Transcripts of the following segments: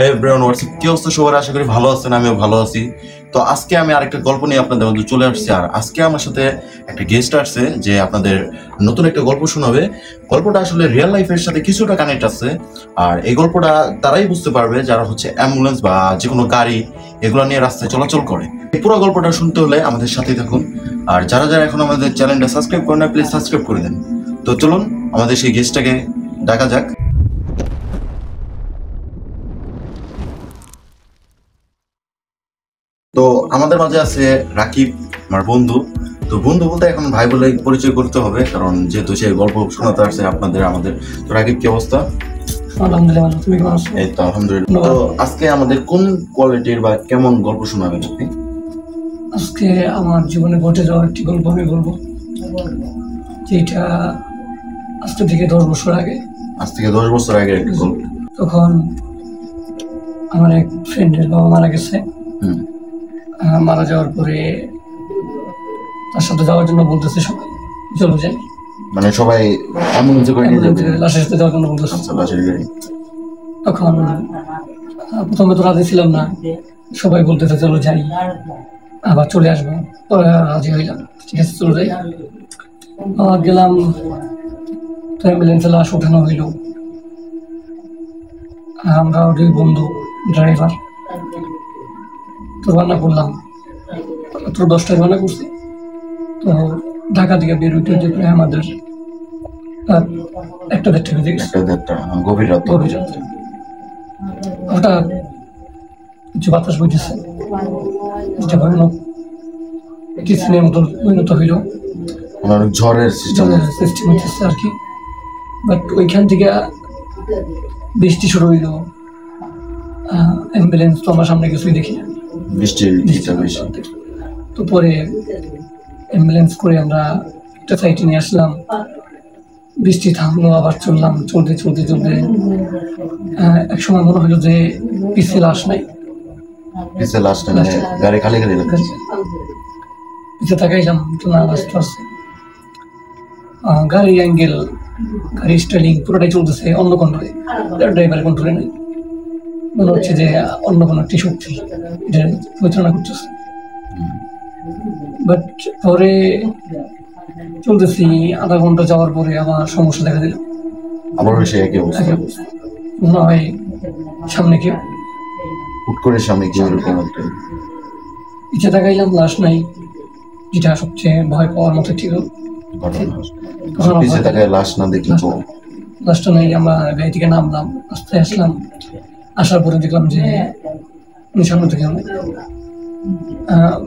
Everyone WhatsApp কি অবস্থা সবার, আশা করি ভালো আছেন, আমিও ভালো আছি। তো আজকে আমি আরেকটা গল্প নিয়ে আপনাদের মধ্যে চলে আসছি। আর আজকে আমার সাথে একটা গেস্ট আসছে যে আপনাদের নতুন একটা গল্প শোনাবে। গল্পটা আসলে রিয়েল লাইফের সাথে কিছুটা কানেক্ট আছে। আর এই গল্পটা তারাই বুঝতে পারবে যারা হচ্ছে অ্যাম্বুলেন্স বা যে কোনো গাড়ি এগুলো নিয়ে রাস্তায় চলাচল করে। এই পুরো গল্পটা শুনতে হলে আমাদের সাথেই থাকুন। আর যারা যারা এখন আমাদের চ্যানেলটা সাবস্ক্রাইব করেন না, প্লিজ সাবস্ক্রাইব করে দেন। তো চলুন আমাদের সেই গেস্টটাকে ডাকা যাক। তো আমাদের মাঝে আছে রাকিব, আমার বন্ধু। তো বন্ধু বলতে এখন ভাই বলে পরিচয় করতে হবে, কারণ যেহেতু সে গল্প শোনাতে আসছে আপনাদের আমাদের। তো রাকিব, কি অবস্থা? আলহামদুলিল্লাহ, তুমি কেমন আছো? এই তো আলহামদুলিল্লাহ। তো আজকে আমাদের কোন কোয়ালিটির বা কেমন গল্প শোনাবেন আপনি? আজকে আমার জীবনে ঘটে যাওয়া একটি গল্প আমি বলবো, যেটা আজ থেকে 10 বছর আগে। আজ থেকে 10 বছর আগে একটা গল্প। তখন আমার এক ফ্রেন্ডের বাবা মারা গেছে। মারা যাওয়ার পরে তার সাথে যাওয়ার জন্য বলতেছে সবাই, চলো যাই। মানে সবাই অ্যাম্বুলেন্সে করে নিয়ে যাবে, লাশের সাথে যাওয়ার জন্য বলতেছে। আচ্ছা, লাশের গাড়ি। তখন প্রথমে তো রাজি ছিলাম না, সবাই বলতেছে চলো যাই, আবার চলে আসবো। পরে রাজি হইলাম, ঠিক আছে চলে যাই। আবার গেলাম, তো অ্যাম্বুলেন্সে লাশ ওঠানো হইল। আমরা দুই বন্ধু, ড্রাইভার, তো রান্না করলাম। মাত্র 10টায় রান্না করছি। তো ঢাকা থেকে বের হইতে হইতে প্রায় আমাদের 1-1:30 বেজে গেছে। গভীর রাত। হঠাৎ কিছু বাতাস বইতেছে, যেটা ভয়ানক কিচেনের মতো পরিণত হইল। ঝড়ের সিস্টেম হইতেছে আর কি। বাট ওইখান থেকে বৃষ্টি শুরু হইল। অ্যাম্বুলেন্স তো আমার সামনে কিছুই দেখি না, বৃষ্টির। তো পরে অ্যাম্বুলেন্স করে আমরা একটা সাইডে নিয়ে আসলাম। বৃষ্টি থামলো, আবার চললাম। চলতে চলতে চলতে এক সময় মনে হলো যে পিছে লাশ নাই। গাড়ি খালি খালি পিছে তাকাইলাম, তো না, রাস্তা আছে। গাড়ি অ্যাঙ্গেল, গাড়ি স্টাইলিং পুরোটাই চলতেছে অন্য কন্ট্রোলে, ড্রাইভারের কন্ট্রোলে নেই। মনে হচ্ছে যে অন্য কোনো একটি শক্তি এটা পরিচালনা করতেছে। বাট পরে চলতেছি, আধা ঘন্টা যাওয়ার পরে আবার সমস্যা দেখা দিল। আবার সে একই অবস্থা। মনে হয় সামনে কেউ, হুট করে সামনে কেউ এরকম একটা। পিছিয়ে তাকাইলাম, লাশ নাই, যেটা সবচেয়ে ভয় পাওয়ার মতো ছিল। পিছিয়ে তাকায় লাশ না দেখলে লাশটা নাই। আমরা গাড়ি থেকে নামলাম, রাস্তায় আসলাম। আসার পরে দেখলাম যে উনি সামনে থেকে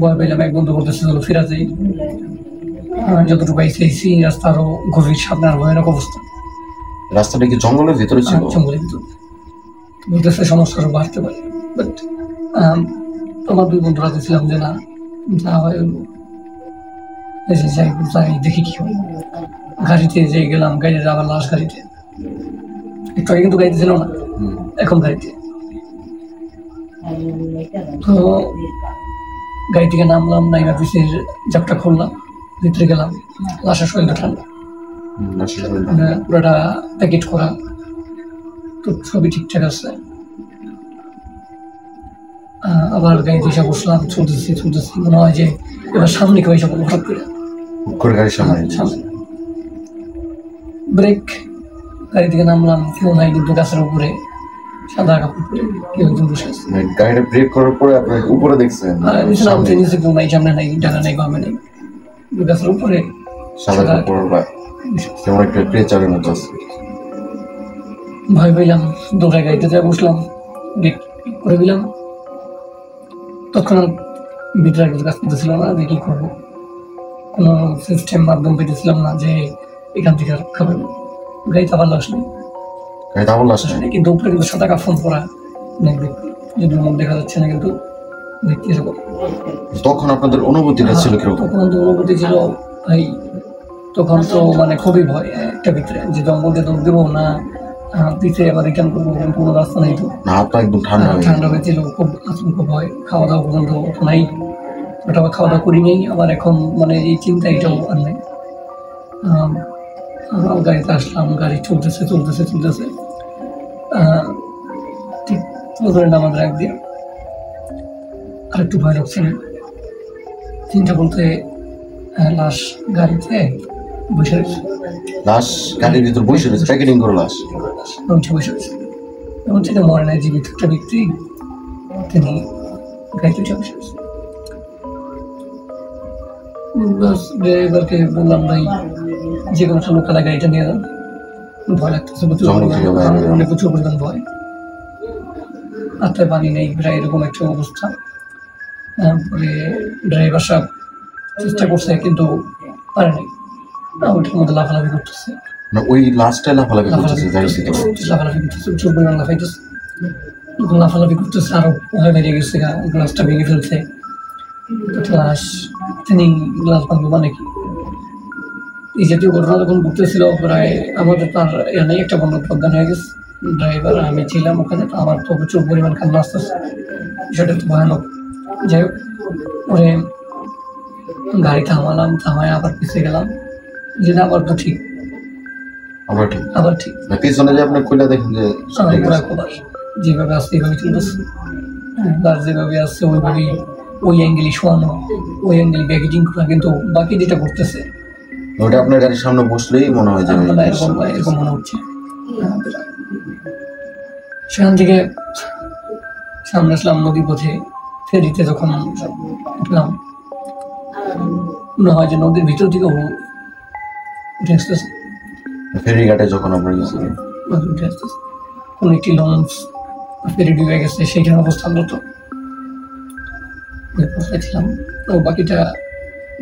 ভয় পেলাম। এক বন্ধু বলতেছে চলো ফেরা যাই। যতটুকু পাইছি রাস্তা আরো গভীর, সামনে আর ভয়ানক অবস্থা। রাস্তাটা কি জঙ্গলের ভিতরে ছিল? জঙ্গলের ভিতরে। বলতেছে সমস্যা আরো বাড়তে পারে। বাট আমার দুই বন্ধু রাতে ছিলাম যে না, যা হয় যাই দেখি কি হয়। গাড়িতে যে গেলাম, গাড়িতে আবার লাশ গাড়িতে। একটু আগে কিন্তু গাড়িতে ছিল না, এখন গাড়িতে। তো গাড়ি থেকে নামলাম, নাইমা পিসের জাপটা খুললাম, ভিতরে গেলাম। লাশের শরীরটা ঠান্ডা, পুরোটা প্যাকেট করা, তো সবই ঠিকঠাক আছে। আবার গাড়িতে এসে বসলাম, চলতেছি মনে হয় যে এবার সামনে কেউ এসে হঠাৎ করে গাড়ির সামনে। ব্রেক, গাড়ি থেকে নামলাম, কেউ নাই, কিন্তু গাছের উপরে সাদা কাপড় পরে কেউ একজন বসে আছে। গাড়িটা ব্রেক করার পরে আপনার উপরে দেখছেন নিচে কেউ নাই, সামনে নাই, ডানা নাই, বামে নেই, গাছের উপরে সাদা কাপড় বা কেমন একটা ক্রেচারের মতো আছে। ভয় পেলাম, দৌড়ায় গাড়িতে যা বসলাম, গেট করে দিলাম। তৎক্ষণাৎ ভিতরে কিছু কাজ করতেছিল না যে কি করবো, কোনো সিস্টেম মাধ্যম পেতেছিলাম না যে এখান থেকে রক্ষা পাবো। গাড়িতে আবার লাশ নেই, কিন্তু উপরে কিন্তু সাদা কাফন পরা অনেক ব্যক্তি, যদিও মুখ দেখা যাচ্ছে না, কিন্তু ব্যক্তি এরকম। তখন আপনাদের অনুভূতিটা ছিল কিরকম? তখন তো অনুভূতি ছিল ভাই, তখন তো মানে খুবই ভয় একটা ভিতরে, যে জঙ্গলে দৌড় দেবো না পিছে আবার রিটার্ন করবো, কোনো রাস্তা নেই। তো একদম ঠান্ডা হয়েছিল, খুব আতঙ্ক ভয়। খাওয়া দাওয়া পর্যন্ত নাই, ওটা আবার খাওয়া দাওয়া করি নেই। আবার এখন মানে এই চিন্তা এটাও আর নেই। গাড়িতে আসলাম, গাড়ি চলতেছে ঠিক ধরে নামাজ রাখ দিয়ে আরেকটু ভয় লাগছিল। চিন্তা বলতে লাশ গাড়িতে বসে রয়েছে, লাশ গাড়ির ভিতর বসে রয়েছে, প্যাকেটিং করে লাশ উঠে বসে রয়েছে। এবং সেটা মরে নাই, জীবিত একটা ব্যক্তি, তিনি গাড়িতে উঠে বসে রয়েছে। ড্রাইভারকে বললাম ভাই যে কোনো একটা লোকালা গাড়িটা নিয়ে যান, ভয় লাগতেছে প্রচুর পরিমাণ ভয়, হাতে পানি নেই, প্রায় এরকম একটা অবস্থা। তারপরে ড্রাইভার সাহেব চেষ্টা করছে কিন্তু পারে নাই, ওইটার মধ্যে লাফালাফি করতেছে, ওই লাস্টে লাফালাফি করতেছে, লাফালাফি করতেছে, প্রচুর পরিমাণ লাফাইতেছে, লাফালাফি করতেছে, আরো ভয় বেরিয়ে গেছে, গ্লাসটা ভেঙে ফেলছে। গ্লাস তিনি গ্লাস ভাঙবে মানে কি, এই জাতীয় ঘটনা যখন ঘটতেছিল প্রায় আমাদের তার এখানে একটা বন্ধ প্রজ্ঞান হয়ে গেছে। ড্রাইভার আমি ছিলাম ওখানে, তো আমার তো প্রচুর পরিমাণ কান্না আসতেছে, বিষয়টা একটু ভয়ানক। যাই হোক, পরে গাড়ি থামায় আবার পিছিয়ে গেলাম, যেটা আবার তো ঠিক, আবার ঠিক পিছনে যে আপনি খুলে দেখেন যে যেভাবে আসছে এইভাবে চলতেছে, আর যেভাবে আসছে ওইভাবেই, ওই অ্যাঙ্গেলই শোয়ানো, ওই অ্যাঙ্গেল প্যাকেজিং করা, কিন্তু বাকি যেটা করতেছে ওটা আপনার গাড়ির সামনে বসলেই মনে হয় যে এরকম মনে হচ্ছে। সেখান থেকে সামনে আসলাম নদী পথে, ফেরিতে যখন উঠলাম মনে হয় যে নদীর ভিতর থেকে উঠে আসতেছে। ফেরিঘাটে যখন আমরা গেছিলাম উঠে আসতেছে, কোন একটি লঞ্চ ফেরি ডুবে গেছে, সেইখানে অবস্থানরত ছিলাম। তো বাকিটা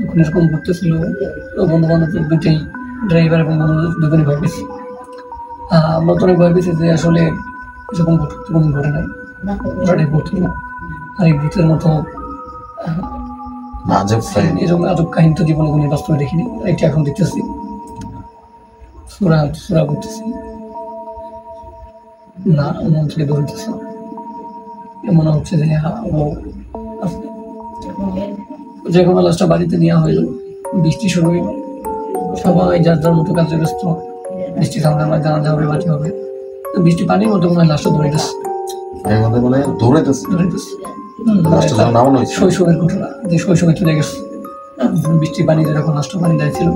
যখন এরকম ঘুরতেছিল, বন্ধু বান্ধব দুটোই, ড্রাইভার এবং বন্ধু দুজনই ভয় পেয়েছি। আমরা তো অনেক ভয় পেয়েছি যে আসলে এরকম কোনো ঘটে নাই, আর এই ভূতের মতো এরকম আজব কাহিনী তো জীবনে কোনো বাস্তবে দেখিনি, এটা এখন দেখতেছি। সুরা করতেছি না, মন থেকে দৌড়তেছে, মনে হচ্ছে যে ও যে কোনো লাশটা বাড়িতে নেওয়া হইল। বৃষ্টি শুরু হইল, সবাই যার যার মতো কাজে ব্যস্ত। বৃষ্টি থামলে আমরা জানা হবে, বাটি হবে, বৃষ্টি পানির মতো মনে হয় লাশটা শৈশবের ঘটনা, যে শৈশবে চলে গেছে। বৃষ্টি পানিতে যখন লাশটা পানি দাঁড়িয়েছিল,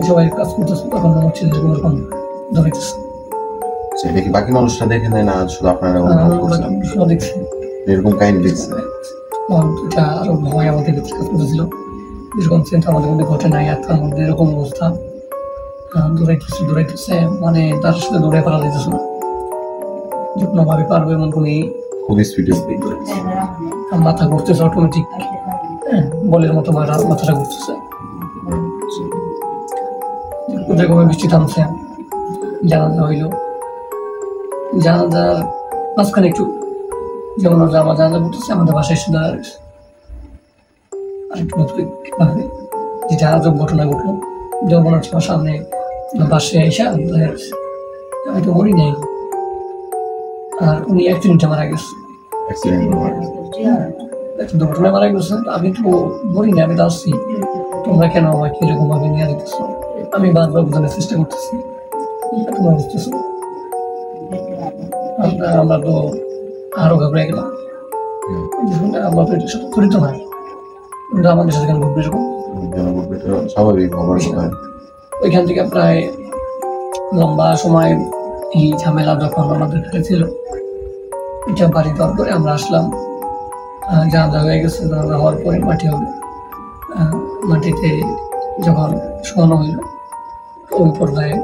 সবাই কাজ করতেছে, তখন মনে হচ্ছে যেরকম এরকম ধরেতেছে। বাকি মানুষরা দেখে নেয় না, শুধু আপনারা দেখছি এরকম কাহিনী দেখছে। এটা আরো ভয় আমাদের ভিতরে কাজ করতেছিল, এরকম চিন্তা আমাদের মধ্যে ঘটে নাই, আত্মার মধ্যে এরকম অবস্থা। দৌড়াইতেছে মানে তার সাথে দৌড়ে ফেলা যেতেছে না, যে কোনোভাবে পারবে এমন কোনো খুবই স্পিডে মাথা ঘুরতেছে অটোমেটিক, বলের মতো মাথাটা ঘুরতেছে। যেরকম বৃষ্টি থামছে, জানাজা হইল, জানাজার মাঝখানে একটু যেমন আমার জানাজা করতেছে, আমাদের বাসায় এসে দাঁড়াচ্ছে আরেকটু ভাবে, যেটা আজব ঘটনা ঘটলো। যখন আমার সামনে বাসায় এসে আমি তো মরি নাই, আর উনি অ্যাক্সিডেন্টে মারা গেছে, দুর্ঘটনায় মারা গেছে। আমি তো মরি না, আমি তো আসছি, তোমরা কেন আমাকে এরকম ভাবে নিয়ে যেতেছ? আমি বারবার বোঝানোর চেষ্টা করতেছি, তোমরা বুঝতেছো। আমরা তো আরো ঘাবড়ে গেলাম, আমরা তো এটা সাথে জড়িত না, কিন্তু আমাদের সাথে কেন ঘুরবে এরকম স্বাভাবিক। ওইখান থেকে প্রায় লম্বা সময় এই ঝামেলা যখন আমাদের কাছে ছিল, এটা বাড়ি দেওয়ার পরে আমরা আসলাম, জানাজা হয়ে গেছে, জানাজা হওয়ার পরে মাটি হবে, মাটিতে যখন শোয়ানো হইল, ওই পর্যায়ে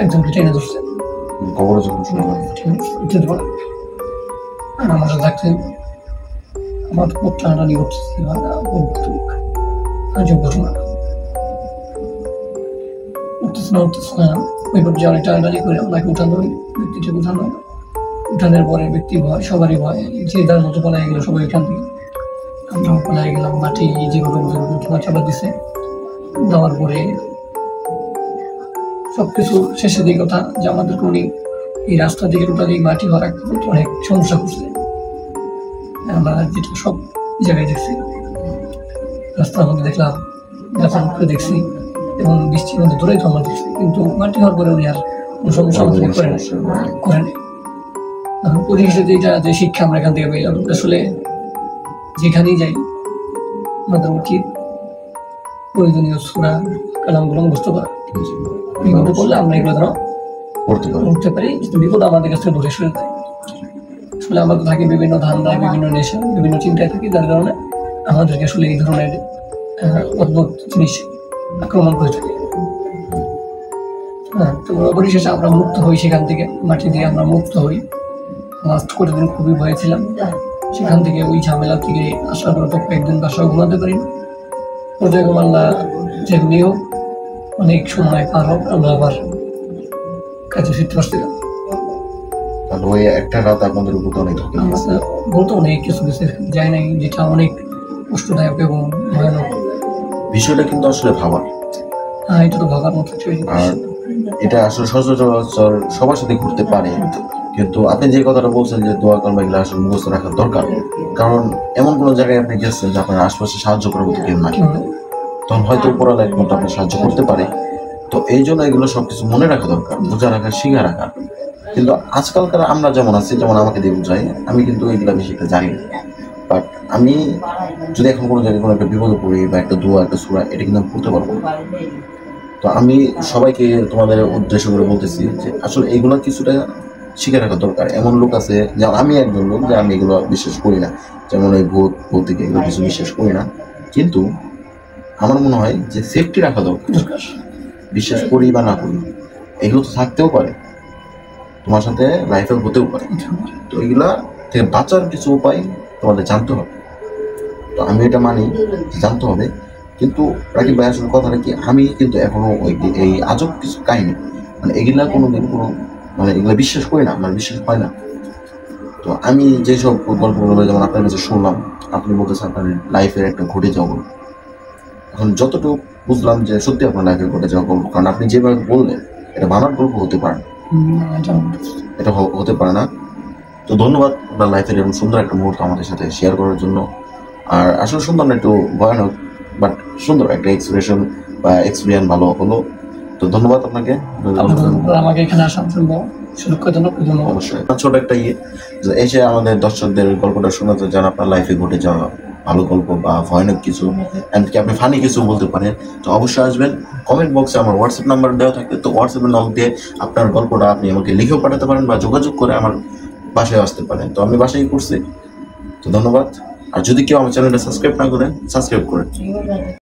একজনকে টেনে ধরছে, আমার সাথে থাকতে আমার খুব টানাটানি করতেছে, আজব ঘটনা উঠতেছে না। ওই পর্যায়ে অনেক টানাটানি করে আমাকে উঠানো হইল, ব্যক্তিটাকে উঠানো হইল। উঠানোর পরে ব্যক্তি ভয়, সবারই ভয়, যে যার মতো পালাই গেল সবাই এখান থেকে। আমরাও পালাই গেলাম, মাটি যেভাবে চাপা দিছে, দেওয়ার পরে সবকিছু শেষের দিকে কথা যে আমাদেরকে উনি এই রাস্তা দিকে টোটালি মাটি ভরা অনেক সমস্যা করছে। আমরা যেটা সব জায়গায় দেখছি, রাস্তার মধ্যে দেখলাম, গাছের উপরে দেখছি, এবং বৃষ্টির মধ্যে দূরেই তো আমরা দেখছি, কিন্তু মাটি হওয়ার পরে উনি আর কোনো সমস্যা করে নেই। পরিশেষে যে শিক্ষা আমরা এখান থেকে পেলাম, আসলে যেখানেই যাই আমাদের উচিত প্রয়োজনীয় সূরা কালামগুলো মুখস্থ করা। বিপদে পড়লে আমরা এগুলো যেন করতে পারি, বিপদ আমাদের কাছে দূরে সরে যায়। আসলে আমাদের থাকে বিভিন্ন ধান্দায়, বিভিন্ন নেশা, বিভিন্ন চিন্তায় থাকি, যার কারণে আমাদেরকে আসলে এই ধরনের অদ্ভুত জিনিস আক্রমণ করে থাকে। হ্যাঁ, তো পরিশেষে আমরা মুক্ত হই সেখান থেকে, মাটি দিয়ে আমরা মুক্ত হই। লাস্ট করে দিন খুবই ভয় ছিলাম, সেখান থেকে ওই ঝামেলা থেকে আসার পর তো কয়েকদিন বাসাও ঘুমাতে পারিনি। পর্যায়ক্রমে আল্লাহ যেমনিও অনেক সময় পার হোক, আমরা আবার কাজে ফিরতে পারছিলাম। ওই একটা রাত আপনাদের উপর অনেক বলতো অনেক কিছু যায় নাই, যেটা অনেক কষ্টদায়ক এবং ভয়ানক। বিষয়টা কিন্তু আসলে ভাবার, হ্যাঁ এটা তো ভাবার মতো। আর এটা আসলে সচরাচর সবার সাথে ঘুরতে পারে, কিন্তু আপনি যে কথাটা বলছেন যে দোয়া কলমা এগুলো আসলে মুখস্থ রাখা দরকার, কারণ এমন কোনো জায়গায় আপনি গেছেন যে আপনার আশপাশে সাহায্য করার মতো কেউ নাই, তখন হয়তো উপরওয়ালা একমাত্র আপনার সাহায্য করতে পারে। তো এই জন্য এগুলো সবকিছু মনে রাখা দরকার, বোঝা রাখা, শিখা রাখা। কিন্তু আজকালকার আমরা যেমন আছি, যেমন আমাকে দিয়ে বুঝাই, আমি কিন্তু এগুলো বেশি একটা জানি না। বাট আমি যদি এখন কোনো জায়গায় কোনো একটা বিপদে পড়ি বা একটা দোয়া, একটা সূরা, এটা কিন্তু আমি পড়তে পারবো না। তো আমি সবাইকে তোমাদের উদ্দেশ্য করে বলতেছি যে আসলে এইগুলো কিছুটা শিখে রাখা দরকার। এমন লোক আছে, যেমন আমি একজন লোক, যে আমি এগুলো বিশ্বাস করি না, যেমন ওই ভূত ভৌতিক এগুলো কিছু বিশ্বাস করি না, কিন্তু আমার মনে হয় যে সেফটি রাখা দরকার। বিশ্বাস করি বা না করি, এগুলো তো থাকতেও পারে, তোমার সাথে লাইফে হতেও পারে। তো এগুলা থেকে বাঁচার কিছু উপায় তোমাদের জানতে হবে। তো আমি এটা মানি, জানতে হবে। কিন্তু রাকিব ভাই আসলে কথাটা কি, আমি কিন্তু এখনো এই আজব কিছু কাহিনী মানে এগুলা কোনোদিন মানে এগুলা বিশ্বাস করি না, মানে বিশ্বাস হয় না। তো আমি যেসব গল্পগুলো যেমন আপনার কাছে শুনলাম, আপনি বলতেছেন আপনার লাইফের একটা ঘটে যাওয়া গল্প। এখন যতটুকু বুঝলাম যে সত্যি আপনার লাইফে ঘটে যাওয়া গল্প, কারণ আপনি যেভাবে বললেন এটা বানার গল্প হতে পারে না, এটা হতে পারে না। তো ধন্যবাদ আপনার লাইফের এরকম সুন্দর একটা মুহূর্ত আমাদের সাথে শেয়ার করার জন্য। আর আসলে সুন্দর না, একটু ভয়ানক, বাট সুন্দর একটা এক্সপ্রেশন বা এক্সপিরিয়েন্স ভালো হলো। তো ধন্যবাদ আপনাকে আমাকে এখানে আসার জন্য, অবশ্যই। ছোট একটা এসে আমাদের দর্শকদের গল্পটা শোনাতে যান, আপনার লাইফে ঘটে যাওয়া ভালো গল্প বা ভয়ানক কিছু, এমনকি আপনি ফানি কিছু বলতে পারেন, তো অবশ্যই আসবেন। কমেন্ট বক্সে আমার হোয়াটসঅ্যাপ নাম্বার দেওয়া থাকবে, তো হোয়াটসঅ্যাপে নক দিয়ে আপনার গল্পটা আপনি আমাকে লিখেও পাঠাতে পারেন বা যোগাযোগ করে আমার বাসায় আসতে পারেন। তো আমি বাসায় করছি। তো ধন্যবাদ। আর যদি কেউ আমার চ্যানেলটা সাবস্ক্রাইব না করেন, সাবস্ক্রাইব করেন।